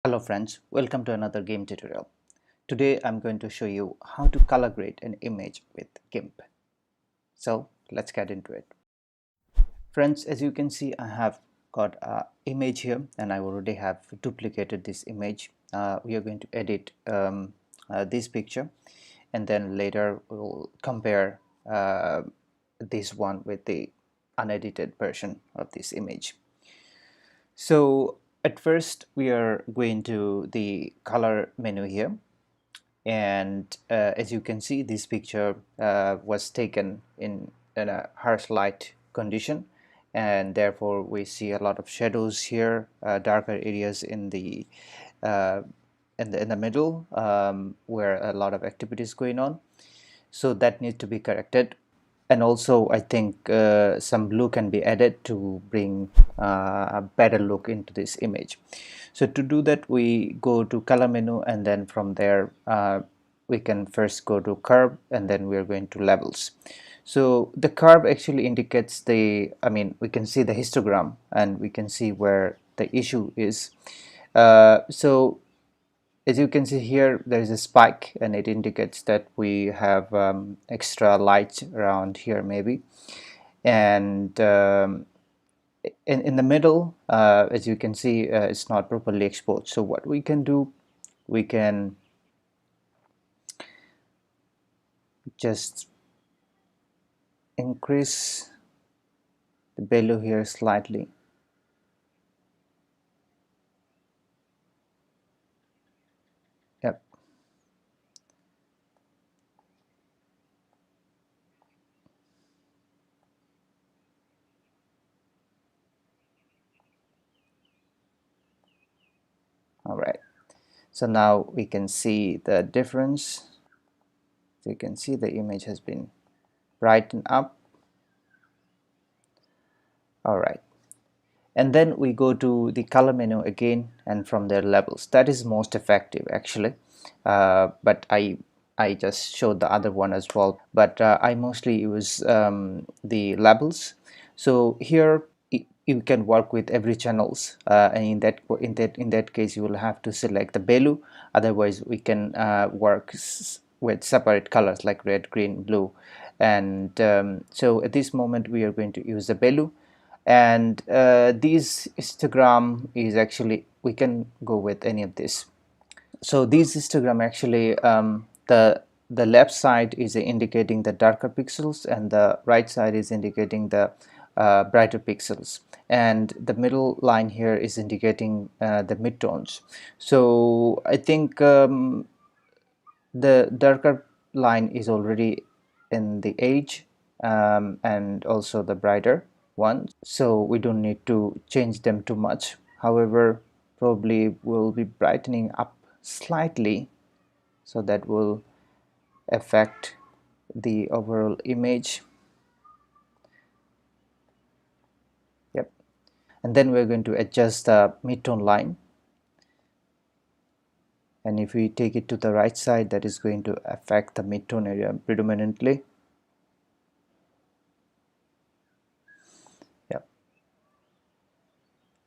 Hello friends, welcome to another game tutorial. Today I'm going to show you how to color grade an image with Gimp. So let's get into it. Friends, as you can see, I have got an image here and I already have duplicated this image. We are going to edit this picture and then later we'll compare this one with the unedited version of this image. So at first we are going to the color menu here, and as you can see, this picture was taken in a harsh light condition, and therefore we see a lot of shadows here, darker areas uh, in the middle, where a lot of activity is going on. So that needs to be corrected, and also I think some blue can be added to bring a better look into this image. So to do that, we go to color menu, and then from there we can first go to curve, and then we're going to levels. So the curve actually indicates we can see the histogram and we can see where the issue is. So as you can see here, there is a spike and it indicates that we have extra light around here maybe, and in the middle, as you can see, it's not properly exposed. So what we can do, we can just increase the value here slightly. Yep. All right, so now we can see the difference. So you can see the image has been brightened up. All right, and then we go to the color menu again, and from there levels. That is most effective actually, but I just showed the other one as well, but I mostly use the levels. So here you can work with every channels, and in that case you will have to select the value. Otherwise we can work with separate colors like red, green, blue, and so at this moment we are going to use the value. And these histogram is actually, we can go with any of this. So these histogram actually, the left side is indicating the darker pixels and the right side is indicating the brighter pixels, and the middle line here is indicating the midtones. So I think the darker line is already in the edge, and also the brighter one, so we don't need to change them too much. However, probably we'll be brightening up slightly, so that will affect the overall image. Yep. And then we're going to adjust the midtone line, and if we take it to the right side, that is going to affect the midtone area predominantly. Yeah.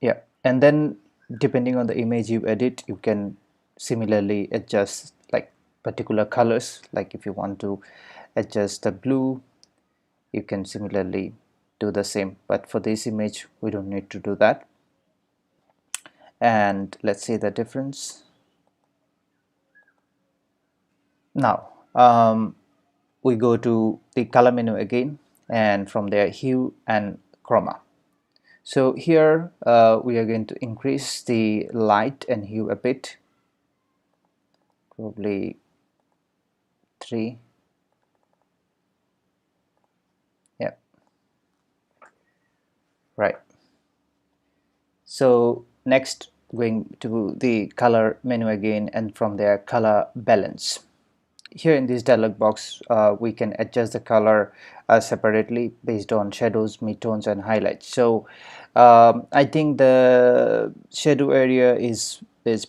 Yeah, and then depending on the image you edit, you can similarly adjust like particular colors. Like if you want to adjust the blue, you can similarly do the same, but for this image we don't need to do that. And let's see the difference. Now we go to the color menu again, and from there hue and chroma. So here we are going to increase the light and hue a bit, probably 3. Yeah, right. So next, going to the color menu again, and from there color balance. Here in this dialog box we can adjust the color separately based on shadows, midtones and highlights. So I think the shadow area is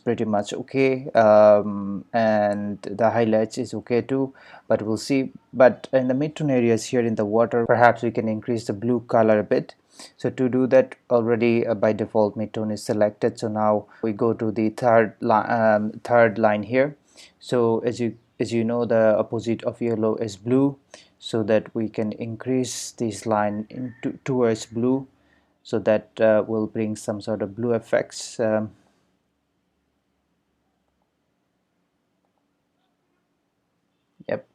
pretty much okay, and the highlights is okay too, but we'll see. But in the midtone areas here in the water, perhaps we can increase the blue color a bit, So to do that, already by default midtone is selected. So now we go to the third line here. So as you know, the opposite of yellow is blue, so that we can increase this line into towards blue, so that will bring some sort of blue effects. Yep,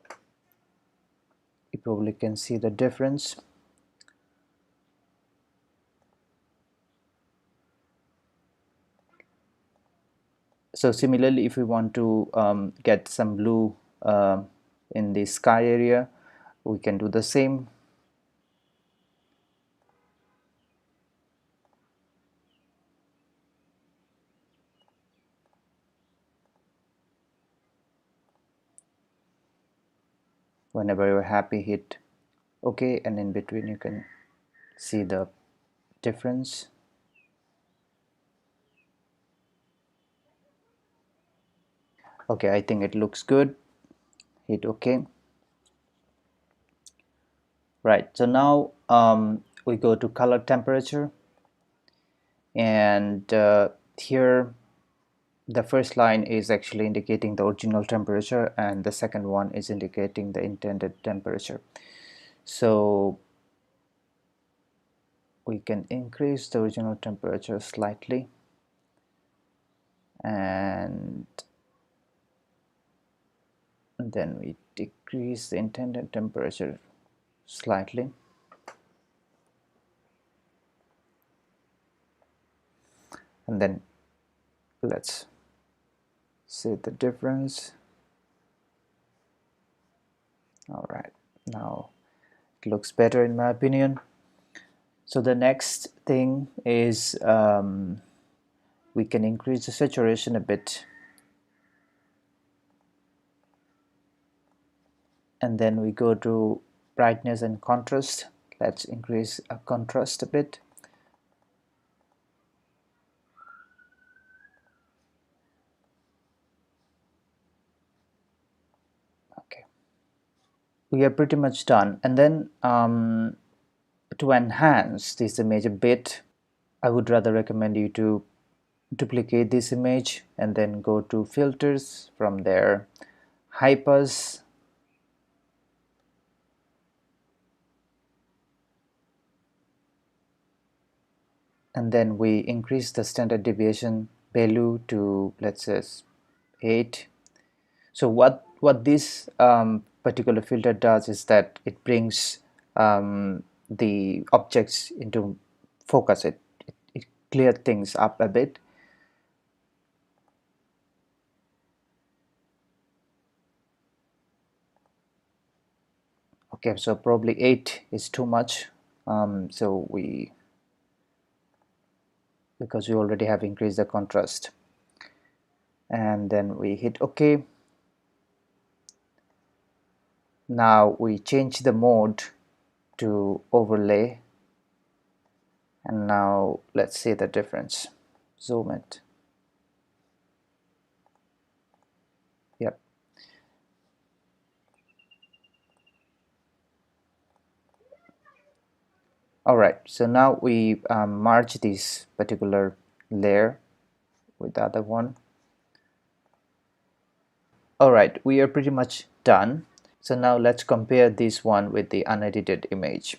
you probably can see the difference. So similarly, if we want to get some blue in the sky area, we can do the same. Whenever you're happy, hit OK, and in between you can see the difference. Okay, I think it looks good. Hit OK. Right, so now we go to color temperature, and here the first line is actually indicating the original temperature, and the second one is indicating the intended temperature. So we can increase the original temperature slightly, and then we decrease the intended temperature slightly, and then let's see the difference. All right, now it looks better in my opinion. So the next thing is we can increase the saturation a bit, and then we go to brightness and contrast. Let's increase contrast a bit. Okay, we are pretty much done. And then to enhance this image a bit, I would rather recommend you to duplicate this image and then go to filters, from there high pass, and then we increase the standard deviation value to, let's say, 8. So what this particular filter does is that it brings the objects into focus. It clears things up a bit. Okay, so probably 8 is too much, so because we already have increased the contrast, and then we hit OK. Now we change the mode to overlay, and now let's see the difference. Zoom it. Yep. Alright, so now we merge this particular layer with the other one. Alright, we are pretty much done. So now let's compare this one with the unedited image.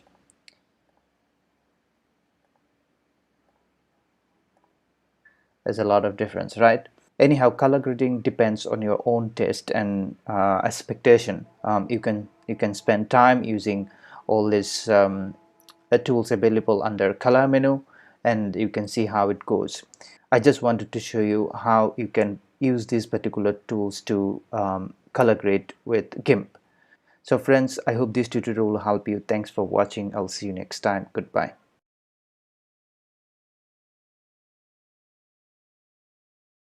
There's a lot of difference, right? Anyhow, color grading depends on your own taste and expectation. You can spend time using all these tools available under color menu, and you can see how it goes. I just wanted to show you how you can use these particular tools to color grade with Gimp. So friends, I hope this tutorial will help you. Thanks for watching. I'll see you next time. Goodbye.